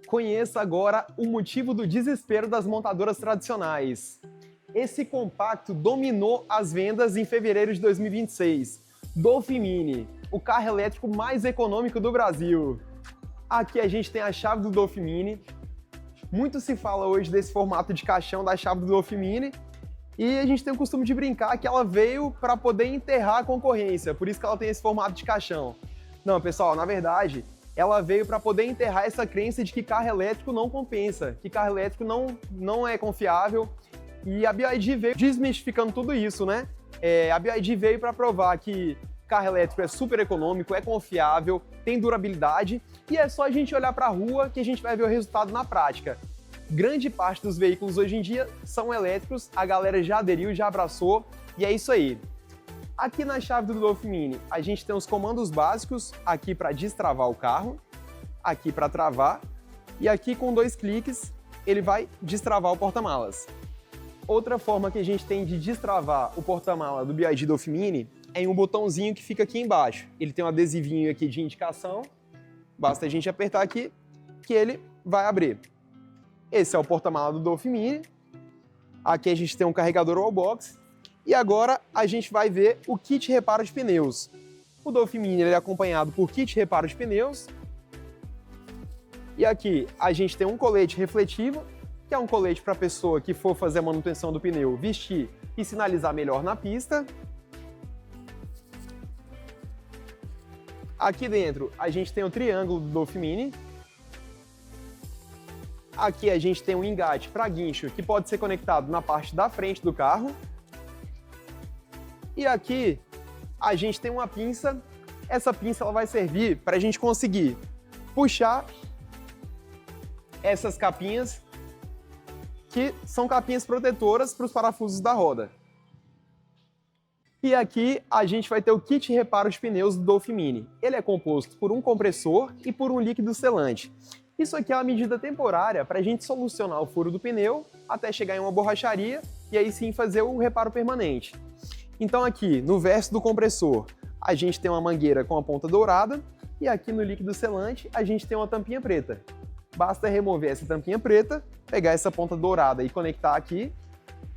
Conheça agora o motivo do desespero das montadoras tradicionais. Esse compacto dominou as vendas em fevereiro de 2026. Dolphin Mini, o carro elétrico mais econômico do Brasil. Aqui a gente tem a chave do Dolphin Mini. Muito se fala hoje desse formato de caixão da chave do Dolphin Mini. E a gente tem o costume de brincar que ela veio para poder enterrar a concorrência, por isso que ela tem esse formato de caixão. Não, pessoal, na verdade, ela veio para poder enterrar essa crença de que carro elétrico não compensa, que carro elétrico não é confiável. E a BYD veio desmistificando tudo isso, né? A BYD veio para provar que carro elétrico é super econômico, é confiável, tem durabilidade e é só a gente olhar para a rua que a gente vai ver o resultado na prática. Grande parte dos veículos hoje em dia são elétricos, a galera já aderiu, já abraçou e é isso aí. Aqui na chave do Dolphin Mini, a gente tem os comandos básicos, aqui para destravar o carro, aqui para travar, e aqui com 2 cliques ele vai destravar o porta-malas. Outra forma que a gente tem de destravar o porta-mala do BYD Dolphin Mini é em um botãozinho que fica aqui embaixo. Ele tem um adesivinho aqui de indicação, basta a gente apertar aqui que ele vai abrir. Esse é o porta-mala do Dolphin Mini. Aqui a gente tem um carregador wallbox. E agora a gente vai ver o kit reparo de pneus. O Dolphin Mini ele é acompanhado por kit reparo de pneus. E aqui a gente tem um colete refletivo, que é um colete para a pessoa que for fazer a manutenção do pneu vestir e sinalizar melhor na pista. Aqui dentro a gente tem o triângulo do Dolphin Mini. Aqui a gente tem um engate para guincho que pode ser conectado na parte da frente do carro. E aqui a gente tem uma pinça. Essa pinça ela vai servir para a gente conseguir puxar essas capinhas, que são capinhas protetoras para os parafusos da roda. E aqui a gente vai ter o kit reparo de pneus do Dolphin Mini. Ele é composto por um compressor e por um líquido selante. Isso aqui é uma medida temporária para a gente solucionar o furo do pneu até chegar em uma borracharia e aí sim fazer o reparo permanente. Então aqui no verso do compressor a gente tem uma mangueira com a ponta dourada e aqui no líquido selante a gente tem uma tampinha preta. Basta remover essa tampinha preta, pegar essa ponta dourada e conectar aqui.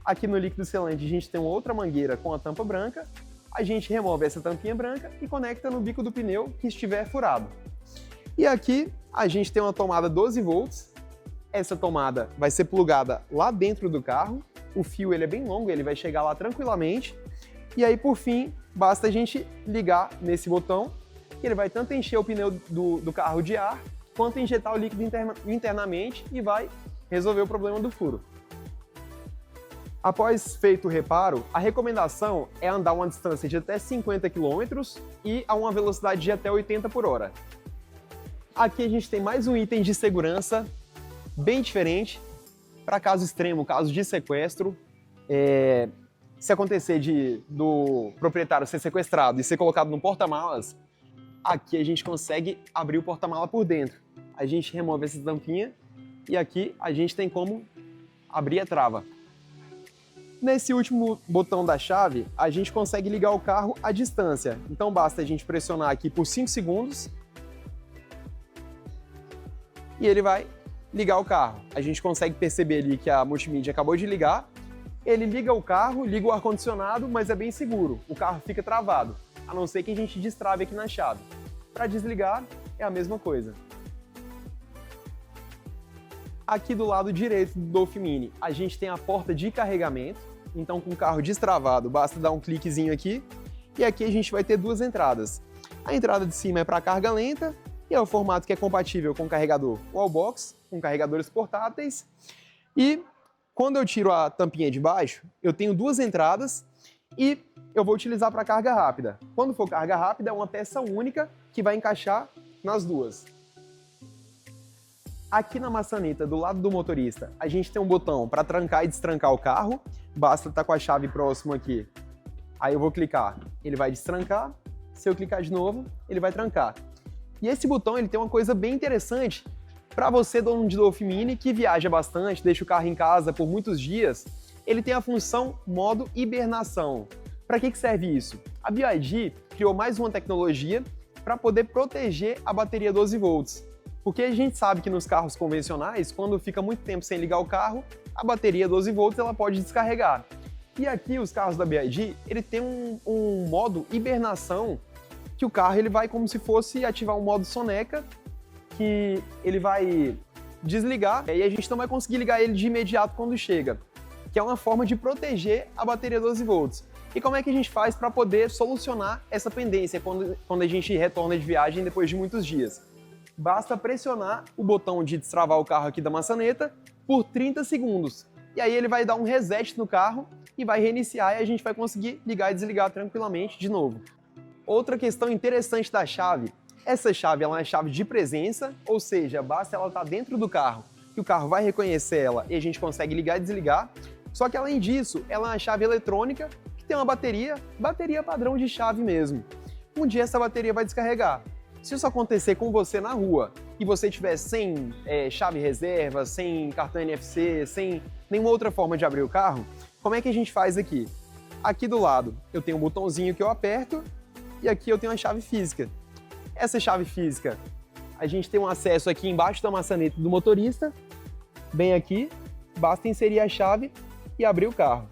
Aqui no líquido selante a gente tem uma outra mangueira com a tampa branca. A gente remove essa tampinha branca e conecta no bico do pneu que estiver furado. E aqui a gente tem uma tomada 12 volts. Essa tomada vai ser plugada lá dentro do carro. O fio ele é bem longo, ele vai chegar lá tranquilamente. E aí, por fim, basta a gente ligar nesse botão, que ele vai tanto encher o pneu do carro de ar, quanto injetar o líquido internamente e vai resolver o problema do furo. Após feito o reparo, a recomendação é andar uma distância de até 50 km e a uma velocidade de até 80 por hora. Aqui a gente tem mais um item de segurança bem diferente para caso extremo, caso de sequestro. Se acontecer do proprietário ser sequestrado e ser colocado no porta-malas, aqui a gente consegue abrir o porta-mala por dentro. A gente remove essa tampinha e aqui a gente tem como abrir a trava. Nesse último botão da chave, a gente consegue ligar o carro à distância. Então basta a gente pressionar aqui por 5 segundos e ele vai ligar o carro. A gente consegue perceber ali que a multimídia acabou de ligar. Ele liga o carro, liga o ar-condicionado, mas é bem seguro. O carro fica travado, a não ser que a gente destrave aqui na chave. Para desligar, é a mesma coisa. Aqui do lado direito do Dolphin Mini, a gente tem a porta de carregamento. Então, com o carro destravado, basta dar um cliquezinho aqui. E aqui a gente vai ter 2 entradas. A entrada de cima é para carga lenta, e é o formato que é compatível com carregador wallbox, com carregadores portáteis. E quando eu tiro a tampinha de baixo, eu tenho 2 entradas e eu vou utilizar para carga rápida. Quando for carga rápida, é uma peça única que vai encaixar nas 2. Aqui na maçaneta, do lado do motorista, a gente tem um botão para trancar e destrancar o carro. Basta estar com a chave próxima aqui. Aí eu vou clicar, ele vai destrancar. Se eu clicar de novo, ele vai trancar. E esse botão ele tem uma coisa bem interessante para você, dono de Dolphin Mini, que viaja bastante, deixa o carro em casa por muitos dias. Ele tem a função modo hibernação. Para que serve isso? A BYD criou mais uma tecnologia para poder proteger a bateria 12 volts. Porque a gente sabe que nos carros convencionais, quando fica muito tempo sem ligar o carro, a bateria 12 volts ela pode descarregar. E aqui os carros da BYD, ele tem um modo hibernação, que o carro ele vai como se fosse ativar um modo soneca, que ele vai desligar e a gente não vai conseguir ligar ele de imediato quando chega, que é uma forma de proteger a bateria 12 volts. E como é que a gente faz para poder solucionar essa pendência quando a gente retorna de viagem depois de muitos dias? Basta pressionar o botão de destravar o carro aqui da maçaneta por 30 segundos. E aí ele vai dar um reset no carro e vai reiniciar e a gente vai conseguir ligar e desligar tranquilamente de novo. Outra questão interessante da chave, essa chave ela é uma chave de presença, ou seja, basta ela estar dentro do carro, que o carro vai reconhecer ela e a gente consegue ligar e desligar. Só que além disso, ela é uma chave eletrônica que tem uma bateria padrão de chave mesmo. Um dia essa bateria vai descarregar. Se isso acontecer com você na rua e você estiver sem chave reserva, sem cartão NFC, sem nenhuma outra forma de abrir o carro, como é que a gente faz aqui? Aqui do lado eu tenho um botãozinho que eu aperto e aqui eu tenho uma chave física. Essa chave física, a gente tem um acesso aqui embaixo da maçaneta do motorista, bem aqui, basta inserir a chave e abrir o carro.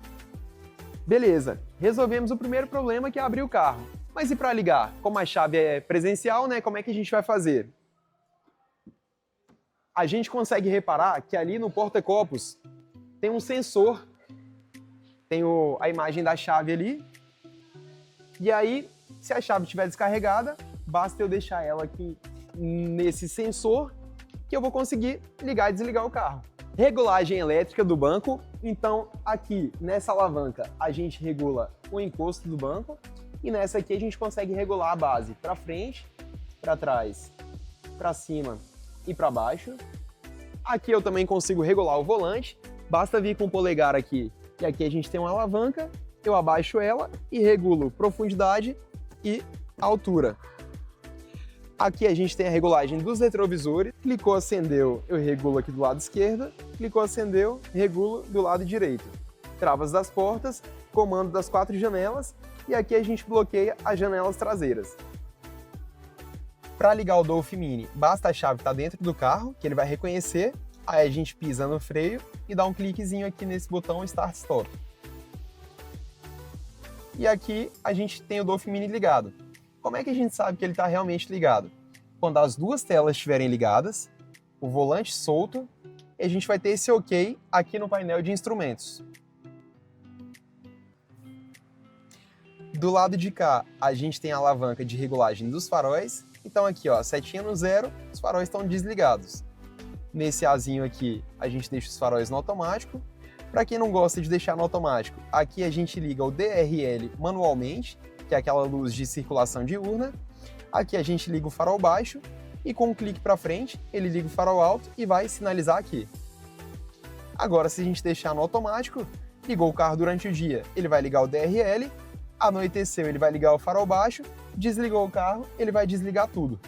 Beleza, resolvemos o primeiro problema que é abrir o carro. Mas e para ligar? Como a chave é presencial, né? Como é que a gente vai fazer? A gente consegue reparar que ali no porta-copos tem um sensor, tem a imagem da chave ali, e aí, se a chave estiver descarregada, basta eu deixar ela aqui nesse sensor que eu vou conseguir ligar e desligar o carro. Regulagem elétrica do banco, então aqui nessa alavanca a gente regula o encosto do banco e nessa aqui a gente consegue regular a base para frente, para trás, para cima e para baixo. Aqui eu também consigo regular o volante, basta vir com o polegar aqui e aqui a gente tem uma alavanca, eu abaixo ela e regulo profundidade e altura. Aqui a gente tem a regulagem dos retrovisores, clicou, acendeu, eu regulo aqui do lado esquerdo, clicou, acendeu, regulo do lado direito. Travas das portas, comando das 4 janelas e aqui a gente bloqueia as janelas traseiras. Para ligar o Dolphin Mini, basta a chave estar dentro do carro, que ele vai reconhecer, aí a gente pisa no freio e dá um cliquezinho aqui nesse botão Start Stop. E aqui a gente tem o Dolphin Mini ligado. Como é que a gente sabe que ele está realmente ligado? Quando as duas telas estiverem ligadas, o volante solto, e a gente vai ter esse OK aqui no painel de instrumentos. Do lado de cá, a gente tem a alavanca de regulagem dos faróis. Então aqui, ó, setinha no 0, os faróis estão desligados. Nesse Azinho aqui, a gente deixa os faróis no automático. Para quem não gosta de deixar no automático, aqui a gente liga o DRL manualmente, que é aquela luz de circulação diurna. Aqui a gente liga o farol baixo e com um clique para frente, ele liga o farol alto e vai sinalizar aqui. Agora, se a gente deixar no automático, ligou o carro durante o dia, ele vai ligar o DRL, anoiteceu, ele vai ligar o farol baixo, desligou o carro, ele vai desligar tudo.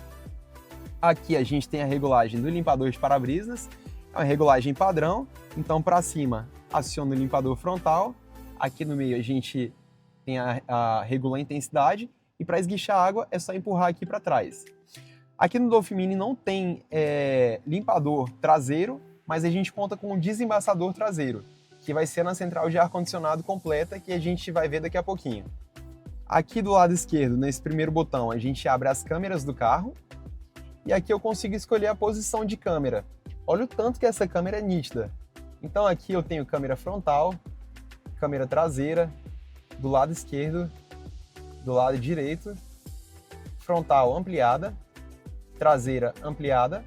Aqui a gente tem a regulagem do limpador de para-brisas, é uma regulagem padrão, então para cima aciona o limpador frontal, aqui no meio a gente tem regula a intensidade e para esguichar água é só empurrar aqui para trás. Aqui no Dolphin Mini não tem limpador traseiro, mas a gente conta com um desembaçador traseiro, que vai ser na central de ar-condicionado completa que a gente vai ver daqui a pouquinho. Aqui do lado esquerdo, nesse primeiro botão, a gente abre as câmeras do carro e aqui eu consigo escolher a posição de câmera. Olha o tanto que essa câmera é nítida. Então aqui eu tenho câmera frontal, câmera traseira, do lado esquerdo, do lado direito, frontal ampliada, traseira ampliada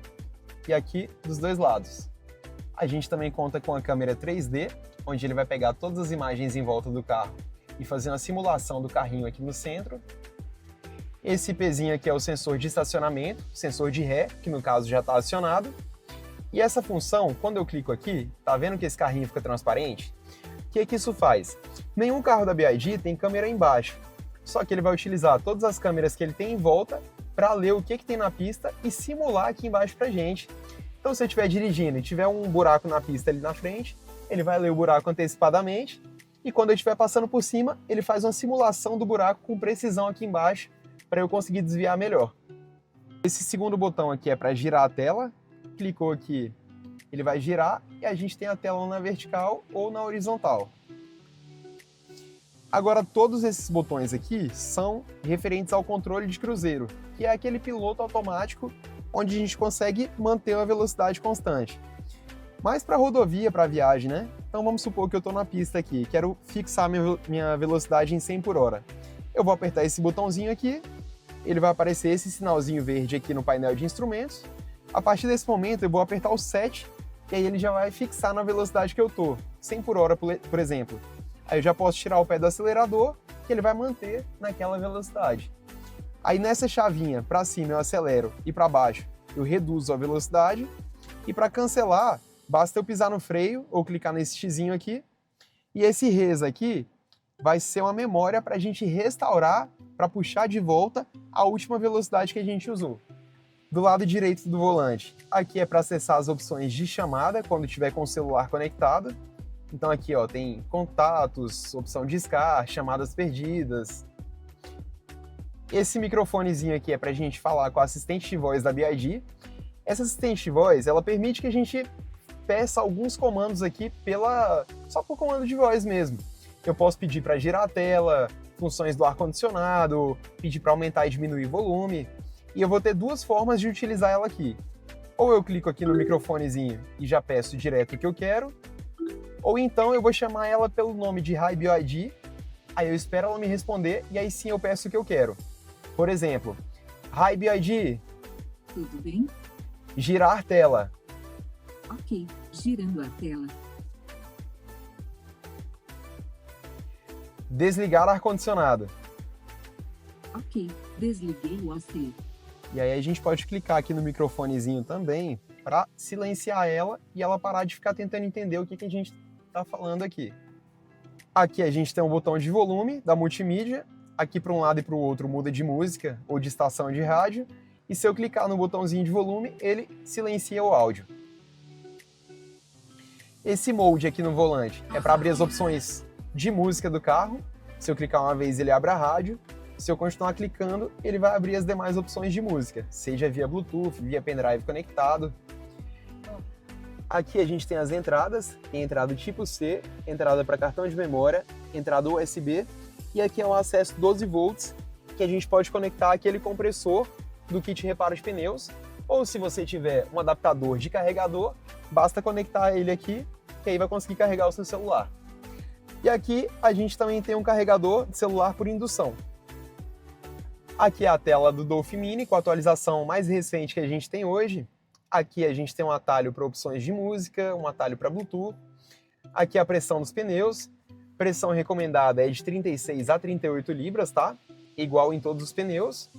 e aqui dos dois lados. A gente também conta com a câmera 3D, onde ele vai pegar todas as imagens em volta do carro e fazer uma simulação do carrinho aqui no centro. Esse pezinho aqui é o sensor de estacionamento, sensor de ré, que no caso já está acionado. E essa função, quando eu clico aqui, tá vendo que esse carrinho fica transparente? O que isso faz? Nenhum carro da BYD tem câmera embaixo, só que ele vai utilizar todas as câmeras que ele tem em volta para ler o que tem na pista e simular aqui embaixo pra gente. Então se eu estiver dirigindo e tiver um buraco na pista ali na frente, ele vai ler o buraco antecipadamente e quando eu estiver passando por cima, ele faz uma simulação do buraco com precisão aqui embaixo para eu conseguir desviar melhor. Esse segundo botão aqui é para girar a tela. Clicou aqui, ele vai girar e a gente tem a tela na vertical ou na horizontal. Agora, todos esses botões aqui são referentes ao controle de cruzeiro, que é aquele piloto automático onde a gente consegue manter uma velocidade constante. Mas para rodovia, para viagem, né? Então vamos supor que eu estou na pista aqui, quero fixar minha velocidade em 100 por hora. Eu vou apertar esse botãozinho aqui, ele vai aparecer esse sinalzinho verde aqui no painel de instrumentos. A partir desse momento eu vou apertar o set, e aí ele já vai fixar na velocidade que eu estou, 100 por hora, por exemplo. Aí eu já posso tirar o pé do acelerador, que ele vai manter naquela velocidade. Aí nessa chavinha, para cima eu acelero e para baixo eu reduzo a velocidade. E para cancelar, basta eu pisar no freio ou clicar nesse xizinho aqui. E esse res aqui vai ser uma memória para a gente restaurar, para puxar de volta a última velocidade que a gente usou. Do lado direito do volante, aqui é para acessar as opções de chamada quando tiver com o celular conectado. Então aqui ó, tem contatos, opção de SCAR, chamadas perdidas. Esse microfonezinho aqui é para a gente falar com a assistente de voz da BYD. Essa assistente de voz, ela permite que a gente peça alguns comandos aqui só por comando de voz mesmo. Eu posso pedir para girar a tela, funções do ar-condicionado, pedir para aumentar e diminuir o volume. E eu vou ter duas formas de utilizar ela aqui. Ou eu clico aqui no microfonezinho e já peço direto o que eu quero, ou então eu vou chamar ela pelo nome de Hi BYD, aí eu espero ela me responder e aí sim eu peço o que eu quero. Por exemplo, Hi BYD. Tudo bem? Girar tela. Ok, girando a tela. Desligar ar-condicionado. Ok, desliguei o AC. E aí a gente pode clicar aqui no microfonezinho também para silenciar ela e ela parar de ficar tentando entender o que a gente está falando aqui. Aqui a gente tem um botão de volume da multimídia. Aqui para um lado e para o outro muda de música ou de estação de rádio. E se eu clicar no botãozinho de volume, ele silencia o áudio. Esse mode aqui no volante é para abrir as opções de música do carro. Se eu clicar uma vez, ele abre a rádio. Se eu continuar clicando, ele vai abrir as demais opções de música, seja via Bluetooth, via pendrive conectado. Aqui a gente tem as entradas, tem entrada tipo C, entrada para cartão de memória, entrada USB, e aqui é um acesso 12 volts, que a gente pode conectar aquele compressor do kit reparo de pneus, ou se você tiver um adaptador de carregador, basta conectar ele aqui, que aí vai conseguir carregar o seu celular. E aqui a gente também tem um carregador de celular por indução. Aqui é a tela do Dolphin Mini, com a atualização mais recente que a gente tem hoje. Aqui a gente tem um atalho para opções de música, um atalho para Bluetooth. Aqui a pressão dos pneus. Pressão recomendada é de 36 a 38 libras, tá? Igual em todos os pneus.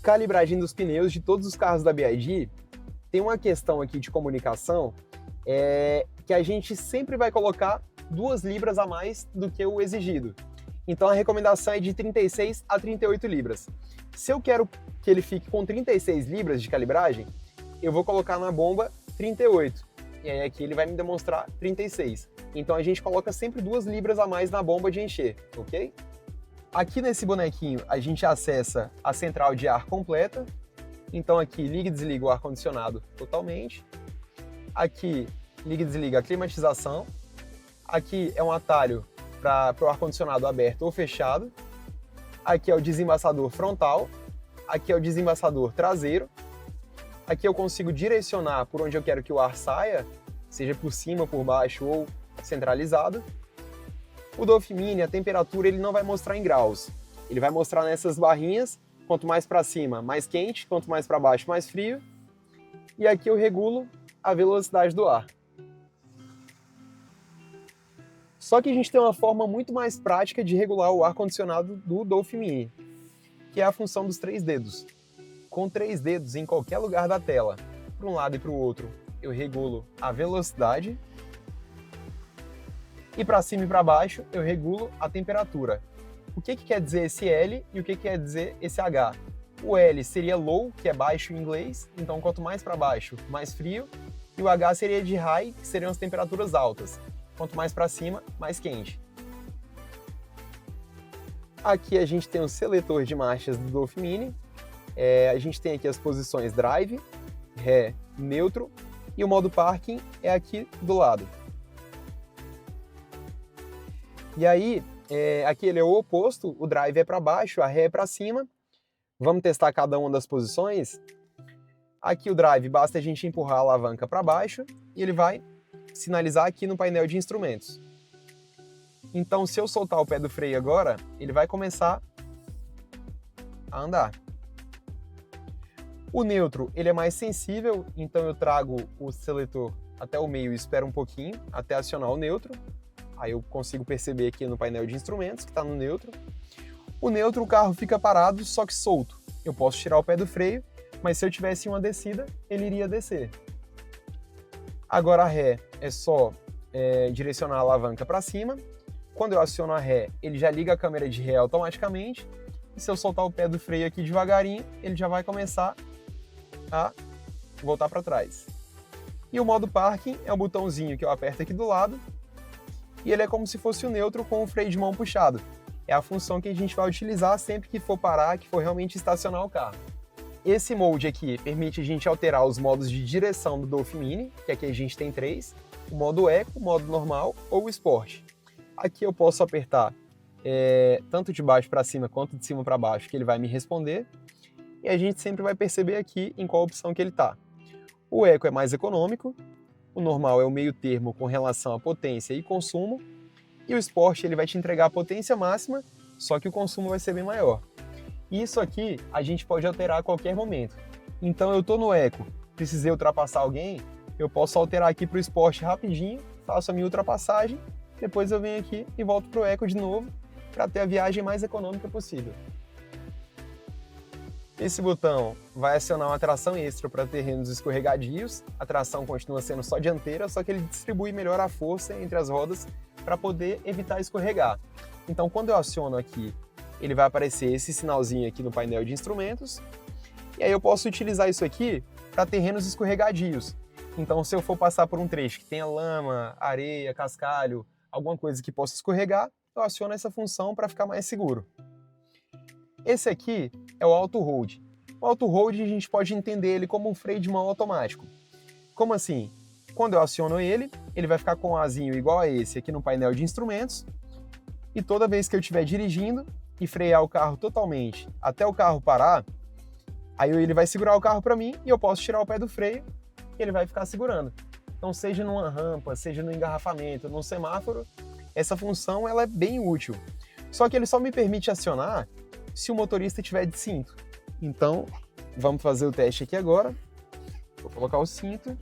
Calibragem dos pneus de todos os carros da BYD. Tem uma questão aqui de comunicação, que a gente sempre vai colocar 2 libras a mais do que o exigido. Então a recomendação é de 36 a 38 libras. Se eu quero que ele fique com 36 libras de calibragem, eu vou colocar na bomba 38. E aí aqui ele vai me demonstrar 36. Então a gente coloca sempre 2 libras a mais na bomba de encher, ok? Aqui nesse bonequinho a gente acessa a central de ar completa. Então aqui liga e desliga o ar-condicionado totalmente. Aqui liga e desliga a climatização. Aqui é um atalho para o ar-condicionado aberto ou fechado. Aqui é o desembaçador frontal. Aqui é o desembaçador traseiro. Aqui eu consigo direcionar por onde eu quero que o ar saia, seja por cima, por baixo ou centralizado. O Dolphin Mini, a temperatura ele não vai mostrar em graus. Ele vai mostrar nessas barrinhas, quanto mais para cima, mais quente, quanto mais para baixo, mais frio. E aqui eu regulo a velocidade do ar. Só que a gente tem uma forma muito mais prática de regular o ar-condicionado do Dolphin Mini, que é a função dos 3 dedos. Com 3 dedos em qualquer lugar da tela, para um lado e para o outro, eu regulo a velocidade. E para cima e para baixo, eu regulo a temperatura. O que quer dizer esse L e o que quer dizer esse H? O L seria low, que é baixo em inglês, então quanto mais para baixo, mais frio. E o H seria de high, que seriam as temperaturas altas. Quanto mais para cima, mais quente. Aqui a gente tem o seletor de marchas do Dolphin Mini. A gente tem aqui as posições drive, ré, neutro, e o modo parking é aqui do lado. E aí, aqui ele é o oposto, o drive é para baixo, a ré é para cima. Vamos testar cada uma das posições. Aqui o drive, basta a gente empurrar a alavanca para baixo e ele vai sinalizar aqui no painel de instrumentos. Então, se eu soltar o pé do freio agora, ele vai começar a andar. O neutro, ele é mais sensível, então eu trago o seletor até o meio e espero um pouquinho até acionar o neutro. Aí eu consigo perceber aqui no painel de instrumentos que está no neutro. O neutro, o carro fica parado, só que solto. Eu posso tirar o pé do freio, mas se eu tivesse uma descida, ele iria descer. Agora a ré é só direcionar a alavanca para cima. Quando eu aciono a ré, ele já liga a câmera de ré automaticamente. E se eu soltar o pé do freio aqui devagarinho, ele já vai começar a voltar para trás. E o modo parking é o botãozinho que eu aperto aqui do lado. E ele é como se fosse o neutro com o freio de mão puxado. É a função que a gente vai utilizar sempre que for parar, que for realmente estacionar o carro. Esse mode aqui permite a gente alterar os modos de direção do Dolphin Mini, que aqui a gente tem 3, o modo Eco, o modo normal ou o Sport. Aqui eu posso apertar tanto de baixo para cima quanto de cima para baixo, que ele vai me responder, e a gente sempre vai perceber aqui em qual opção que ele está. O Eco é mais econômico, o normal é o meio termo com relação à potência e consumo, e o Sport ele vai te entregar a potência máxima, só que o consumo vai ser bem maior. Isso aqui a gente pode alterar a qualquer momento. Então eu estou no Eco, precisei ultrapassar alguém, eu posso alterar aqui para o Sport rapidinho, faço a minha ultrapassagem, depois eu venho aqui e volto para o Eco de novo, para ter a viagem mais econômica possível. Esse botão vai acionar uma tração extra para terrenos escorregadios. A tração continua sendo só dianteira, só que ele distribui melhor a força entre as rodas para poder evitar escorregar. Então, quando eu aciono aqui, ele vai aparecer esse sinalzinho aqui no painel de instrumentos. E aí eu posso utilizar isso aqui para terrenos escorregadios. Então, se eu for passar por um trecho que tenha lama, areia, cascalho, alguma coisa que possa escorregar, eu aciono essa função para ficar mais seguro. Esse aqui é o Auto Hold. O Auto Hold a gente pode entender ele como um freio de mão automático. Como assim? Quando eu aciono ele, ele vai ficar com um azinho igual a esse aqui no painel de instrumentos, e toda vez que eu estiver dirigindo e frear o carro totalmente até o carro parar, aí ele vai segurar o carro para mim e eu posso tirar o pé do freio e ele vai ficar segurando. Então, seja numa rampa, seja no engarrafamento, num semáforo, essa função ela é bem útil. Só que ele só me permite acionar se o motorista estiver de cinto. Então, vamos fazer o teste aqui agora. Vou colocar o cinto.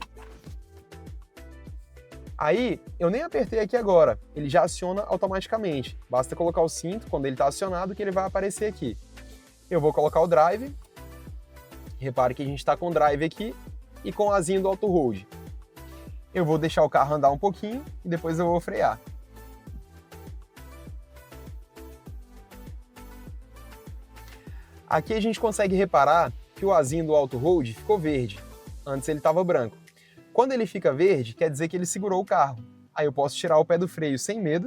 Aí, eu nem apertei aqui agora, ele já aciona automaticamente. Basta colocar o cinto, quando ele está acionado, que ele vai aparecer aqui. Eu vou colocar o drive. Repare que a gente está com o drive aqui e com o azinho do Auto Hold. Eu vou deixar o carro andar um pouquinho e depois eu vou frear. Aqui a gente consegue reparar que o azinho do Auto Hold ficou verde. Antes ele estava branco. Quando ele fica verde, quer dizer que ele segurou o carro. Aí eu posso tirar o pé do freio sem medo,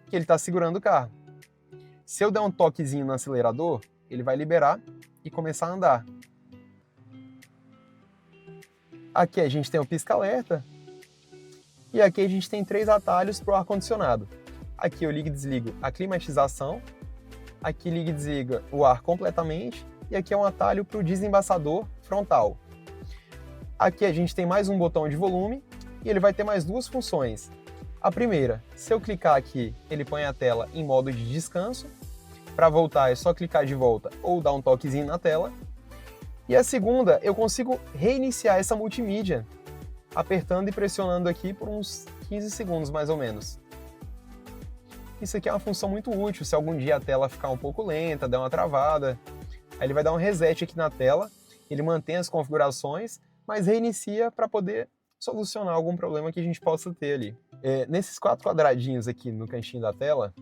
que ele está segurando o carro. Se eu der um toquezinho no acelerador, ele vai liberar e começar a andar. Aqui a gente tem o pisca-alerta. E aqui a gente tem 3 atalhos para o ar-condicionado. Aqui eu ligo e desligo a climatização. Aqui liga e desliga o ar completamente. E aqui é um atalho para o desembaçador frontal. Aqui a gente tem mais um botão de volume e ele vai ter mais 2 funções. A primeira, se eu clicar aqui, ele põe a tela em modo de descanso. Para voltar é só clicar de volta ou dar um toquezinho na tela. E a segunda, eu consigo reiniciar essa multimídia apertando e pressionando aqui por uns 15 segundos mais ou menos. Isso aqui é uma função muito útil se algum dia a tela ficar um pouco lenta, der uma travada. Aí ele vai dar um reset aqui na tela, ele mantém as configurações, mas reinicia para poder solucionar algum problema que a gente possa ter ali. Nesses 4 quadradinhos aqui no cantinho da tela,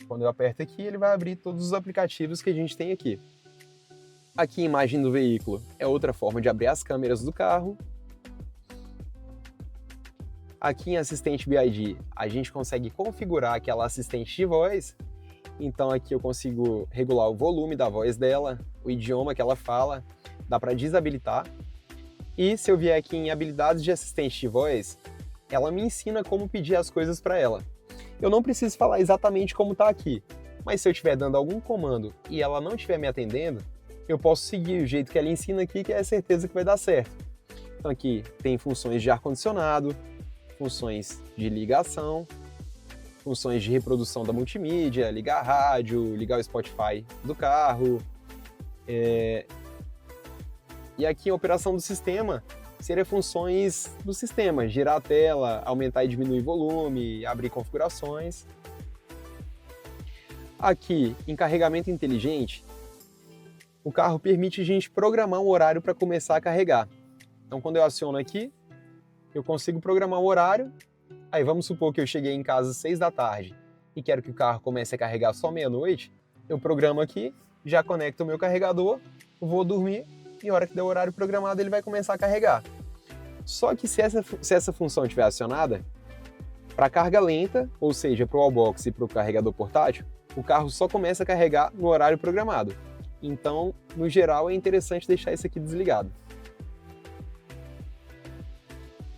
quando eu aperto aqui, ele vai abrir todos os aplicativos que a gente tem aqui. Aqui, imagem do veículo é outra forma de abrir as câmeras do carro. Aqui em assistente BID, a gente consegue configurar aquela assistente de voz. Então aqui eu consigo regular o volume da voz dela, o idioma que ela fala, dá para desabilitar. E se eu vier aqui em habilidades de assistente de voz, ela me ensina como pedir as coisas para ela. Eu não preciso falar exatamente como está aqui, mas se eu estiver dando algum comando e ela não estiver me atendendo, eu posso seguir o jeito que ela ensina aqui, que é certeza que vai dar certo. Então aqui tem funções de ar-condicionado, funções de ligação, funções de reprodução da multimídia, ligar a rádio, ligar o Spotify do carro. E aqui a operação do sistema seria funções do sistema, girar a tela, aumentar e diminuir volume, abrir configurações. Aqui, em carregamento inteligente, o carro permite a gente programar um horário para começar a carregar. Então quando eu aciono aqui, eu consigo programar o horário. Aí vamos supor que eu cheguei em casa às 6 da tarde e quero que o carro comece a carregar só meia-noite, eu programo aqui, já conecto o meu carregador, vou dormir e na hora que der o horário programado ele vai começar a carregar. Só que se essa função estiver acionada, para carga lenta, ou seja, para o wallbox e para o carregador portátil, o carro só começa a carregar no horário programado. Então, no geral, é interessante deixar isso aqui desligado.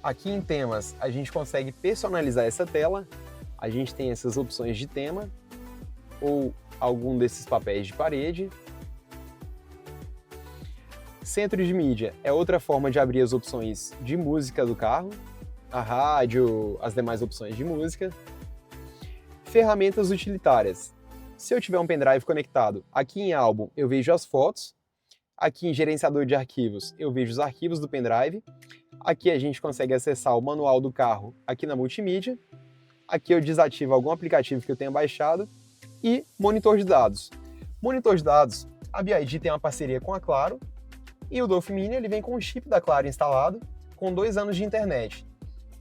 Aqui em temas, a gente consegue personalizar essa tela. A gente tem essas opções de tema ou algum desses papéis de parede. Centro de mídia é outra forma de abrir as opções de música do carro, a rádio, as demais opções de música. Ferramentas utilitárias. Se eu tiver um pendrive conectado, aqui em álbum eu vejo as fotos, aqui em gerenciador de arquivos eu vejo os arquivos do pendrive, aqui a gente consegue acessar o manual do carro aqui na multimídia, aqui eu desativo algum aplicativo que eu tenha baixado e monitor de dados. Monitor de dados, a BYD tem uma parceria com a Claro e o Dolphin Mini ele vem com o chip da Claro instalado com 2 anos de internet.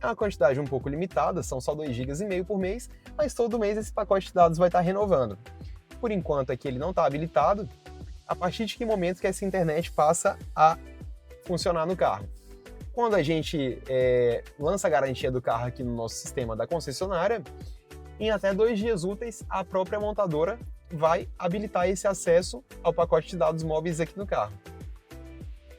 É uma quantidade um pouco limitada, são só 2,5 GB por mês, mas todo mês esse pacote de dados vai estar renovando. Por enquanto aqui ele não está habilitado, a partir de que momento que essa internet passa a funcionar no carro? Quando a gente lança a garantia do carro aqui no nosso sistema da concessionária, em até 2 dias úteis a própria montadora vai habilitar esse acesso ao pacote de dados móveis aqui no carro.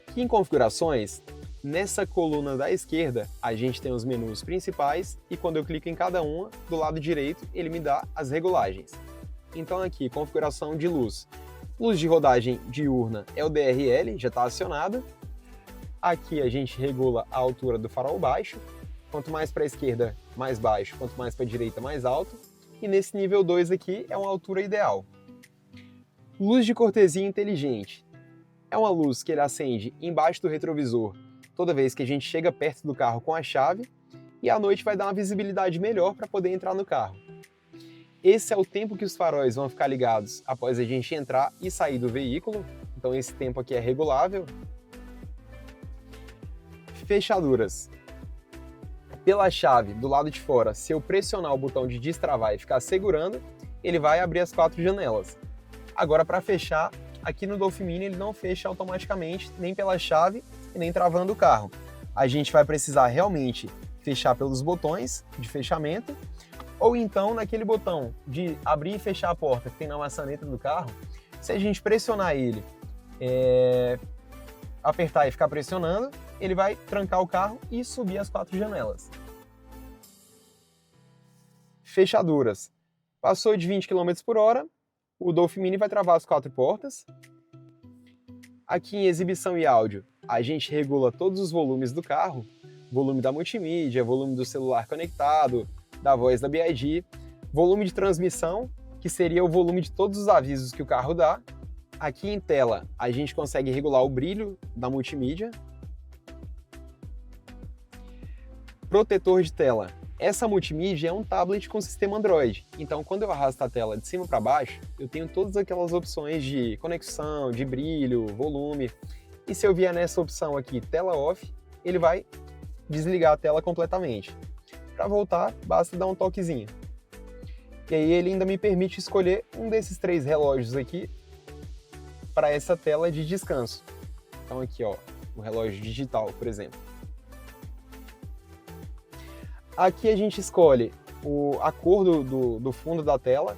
Aqui em configurações, nessa coluna da esquerda, a gente tem os menus principais e quando eu clico em cada uma, do lado direito, ele me dá as regulagens. Então aqui, configuração de luz. Luz de rodagem diurna é o DRL, já está acionado. Aqui a gente regula a altura do farol baixo. Quanto mais para a esquerda, mais baixo. Quanto mais para a direita, mais alto. E nesse nível 2 aqui é uma altura ideal. Luz de cortesia inteligente. É uma luz que ele acende embaixo do retrovisor toda vez que a gente chega perto do carro com a chave e à noite vai dar uma visibilidade melhor para poder entrar no carro. Esse é o tempo que os faróis vão ficar ligados após a gente entrar e sair do veículo, então esse tempo aqui é regulável. Fechaduras. Pela chave do lado de fora, se eu pressionar o botão de destravar e ficar segurando, ele vai abrir as 4 janelas. Agora para fechar, aqui no Dolphin Mini ele não fecha automaticamente, nem pela chave e nem travando o carro. A gente vai precisar realmente fechar pelos botões de fechamento, ou então naquele botão de abrir e fechar a porta que tem na maçaneta do carro, se a gente pressionar ele, apertar e ficar pressionando, ele vai trancar o carro e subir as 4 janelas. Fechaduras. Passou de 20 km por hora, o Dolphin Mini vai travar as 4 portas. Aqui em exibição e áudio, a gente regula todos os volumes do carro, volume da multimídia, volume do celular conectado, da voz da BYD, volume de transmissão, que seria o volume de todos os avisos que o carro dá. Aqui em tela, a gente consegue regular o brilho da multimídia. Protetor de tela. Essa multimídia é um tablet com sistema Android, então quando eu arrasto a tela de cima para baixo, eu tenho todas aquelas opções de conexão, de brilho, volume. E se eu vier nessa opção aqui, tela off, ele vai desligar a tela completamente. Para voltar, basta dar um toquezinho. E aí ele ainda me permite escolher um desses 3 relógios aqui para essa tela de descanso. Então aqui, ó, o relógio digital, por exemplo. Aqui a gente escolhe a cor do fundo da tela.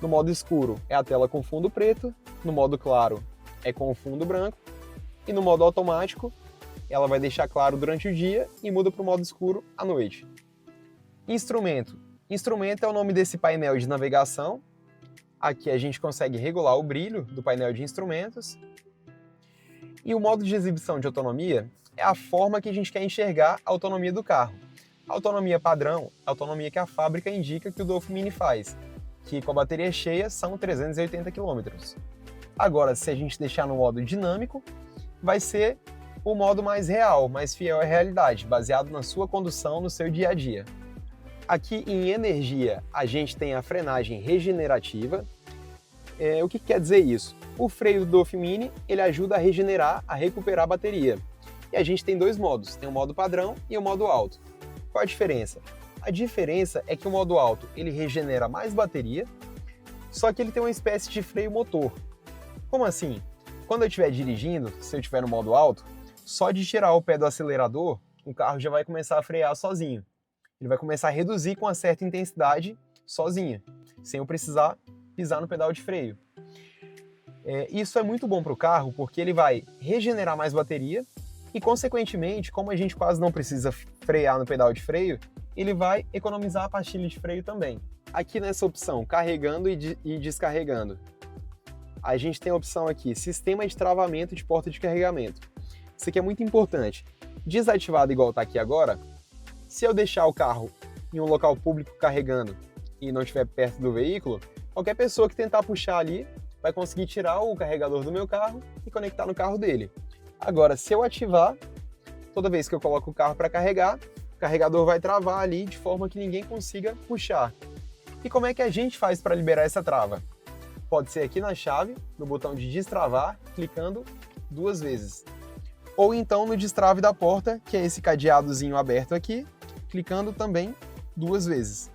No modo escuro é a tela com fundo preto, no modo claro é com o fundo branco, e no modo automático ela vai deixar claro durante o dia e muda para o modo escuro à noite. Instrumento. Instrumento é o nome desse painel de navegação. Aqui a gente consegue regular o brilho do painel de instrumentos. E o modo de exibição de autonomia é a forma que a gente quer enxergar a autonomia do carro. A autonomia padrão é a autonomia que a fábrica indica que o Dolphin Mini faz, que com a bateria cheia são 380 km. Agora, se a gente deixar no modo dinâmico, vai ser o modo mais real, mais fiel à realidade, baseado na sua condução no seu dia a dia. Aqui em energia, a gente tem a frenagem regenerativa. O que quer dizer isso? O freio do Dolphin Mini, ele ajuda a regenerar, a recuperar a bateria. E a gente tem dois modos, tem o modo padrão e o modo alto. Qual a diferença? A diferença é que o modo alto, ele regenera mais bateria, só que ele tem uma espécie de freio motor. Como assim? Quando eu estiver dirigindo, se eu estiver no modo alto, só de tirar o pé do acelerador, o carro já vai começar a frear sozinho. Ele vai começar a reduzir com uma certa intensidade sozinho, sem eu precisar pisar no pedal de freio. Isso é muito bom para o carro porque ele vai regenerar mais bateria e, consequentemente, como a gente quase não precisa frear no pedal de freio, ele vai economizar a pastilha de freio também. Aqui nessa opção, carregando e descarregando, a gente tem a opção aqui, sistema de travamento de porta de carregamento. Isso aqui é muito importante. Desativado igual está aqui agora, se eu deixar o carro em um local público carregando e não estiver perto do veículo, qualquer pessoa que tentar puxar ali vai conseguir tirar o carregador do meu carro e conectar no carro dele. Agora, se eu ativar, toda vez que eu coloco o carro para carregar, o carregador vai travar ali de forma que ninguém consiga puxar. E como é que a gente faz para liberar essa trava? Pode ser aqui na chave, no botão de destravar, clicando 2 vezes. Ou então no destrave da porta, que é esse cadeadozinho aberto aqui, clicando também 2 vezes.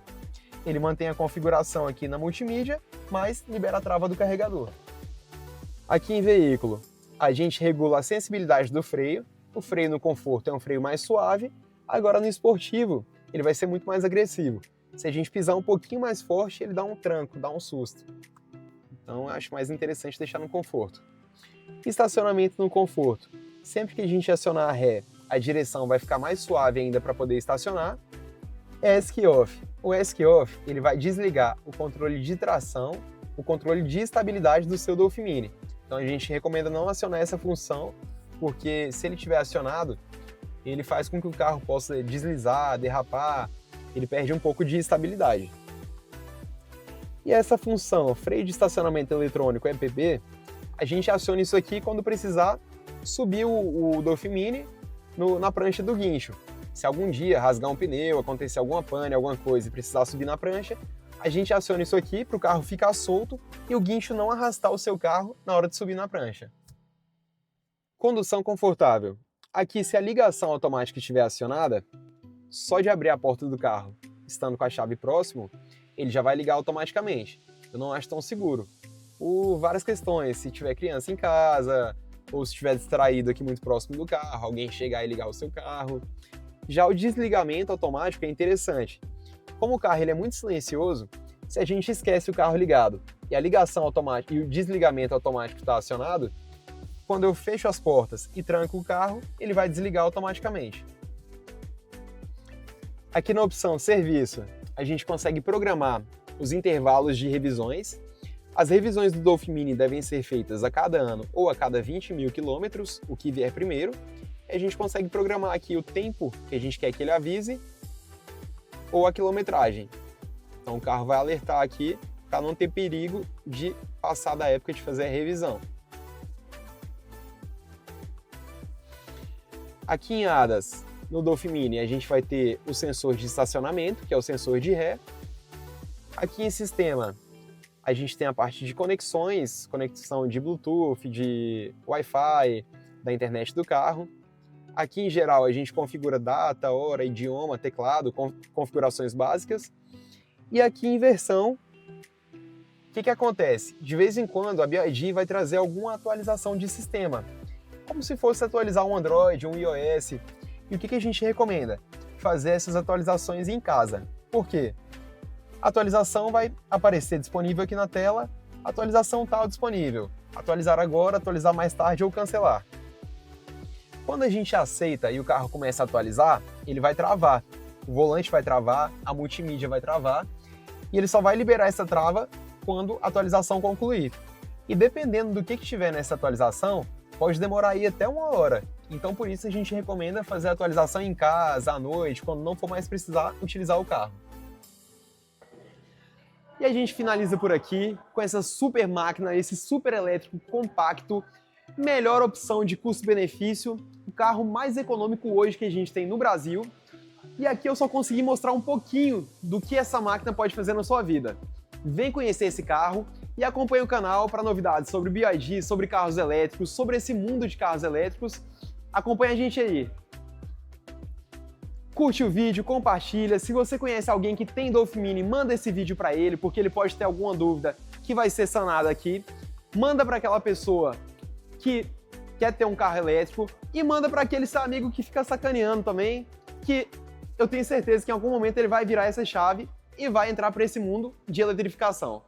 Ele mantém a configuração aqui na multimídia, mas libera a trava do carregador. Aqui em veículo, a gente regula a sensibilidade do freio. O freio no conforto é um freio mais suave. Agora no esportivo, ele vai ser muito mais agressivo. Se a gente pisar um pouquinho mais forte, ele dá um tranco, dá um susto. Então, eu acho mais interessante deixar no conforto. Estacionamento no conforto. Sempre que a gente acionar a ré, a direção vai ficar mais suave ainda para poder estacionar. ESC Off. O ESC Off, ele vai desligar o controle de tração, o controle de estabilidade do seu Dolphin Mini. Então a gente recomenda não acionar essa função, porque se ele tiver acionado, ele faz com que o carro possa deslizar, derrapar, ele perde um pouco de estabilidade. E essa função, freio de estacionamento eletrônico EPB, a gente aciona isso aqui quando precisar subir o Dolphin Mini na prancha do guincho. Se algum dia rasgar um pneu, acontecer alguma pane, alguma coisa e precisar subir na prancha, a gente aciona isso aqui para o carro ficar solto e o guincho não arrastar o seu carro na hora de subir na prancha. Condução confortável. Aqui, se a ligação automática estiver acionada, só de abrir a porta do carro, estando com a chave próximo, ele já vai ligar automaticamente. Eu não acho tão seguro. Por várias questões, se tiver criança em casa, ou se estiver distraído aqui muito próximo do carro, alguém chegar e ligar o seu carro. Já o desligamento automático é interessante. Como o carro ele é muito silencioso, se a gente esquece o carro ligado e a ligação automática e o desligamento automático está acionado, quando eu fecho as portas e tranco o carro, ele vai desligar automaticamente. Aqui na opção Serviço, a gente consegue programar os intervalos de revisões. As revisões do Dolphin Mini devem ser feitas a cada ano ou a cada 20 mil quilômetros, o que vier primeiro. A gente consegue programar aqui o tempo que a gente quer que ele avise ou a quilometragem. Então o carro vai alertar aqui para não ter perigo de passar da época de fazer a revisão. Aqui em ADAS, no Dolphin Mini, a gente vai ter o sensor de estacionamento, que é o sensor de ré. Aqui em sistema, a gente tem a parte de conexões, conexão de Bluetooth, de Wi-Fi, da internet do carro. Aqui em geral, a gente configura data, hora, idioma, teclado, configurações básicas. E aqui em versão, o que acontece? De vez em quando a BYD vai trazer alguma atualização de sistema, como se fosse atualizar um Android, um iOS. E o que a gente recomenda? Fazer essas atualizações em casa. Por quê? A atualização vai aparecer disponível aqui na tela, atualização tal disponível, atualizar agora, atualizar mais tarde ou cancelar. Quando a gente aceita e o carro começa a atualizar, ele vai travar. O volante vai travar, a multimídia vai travar, e ele só vai liberar essa trava quando a atualização concluir. E dependendo do que tiver nessa atualização, pode demorar aí até 1 hora. Então por isso a gente recomenda fazer a atualização em casa, à noite, quando não for mais precisar utilizar o carro. E a gente finaliza por aqui com essa super máquina, esse super elétrico compacto, melhor opção de custo-benefício, o carro mais econômico hoje que a gente tem no Brasil. E aqui eu só consegui mostrar um pouquinho do que essa máquina pode fazer na sua vida. Vem conhecer esse carro e acompanhe o canal para novidades sobre BYD, sobre carros elétricos, sobre esse mundo de carros elétricos. Acompanhe a gente aí. Curte o vídeo, compartilha. Se você conhece alguém que tem Dolphin Mini, manda esse vídeo para ele, porque ele pode ter alguma dúvida que vai ser sanada aqui. Manda para aquela pessoa que quer ter um carro elétrico e manda para aquele seu amigo que fica sacaneando também, que eu tenho certeza que em algum momento ele vai virar essa chave e vai entrar para esse mundo de eletrificação.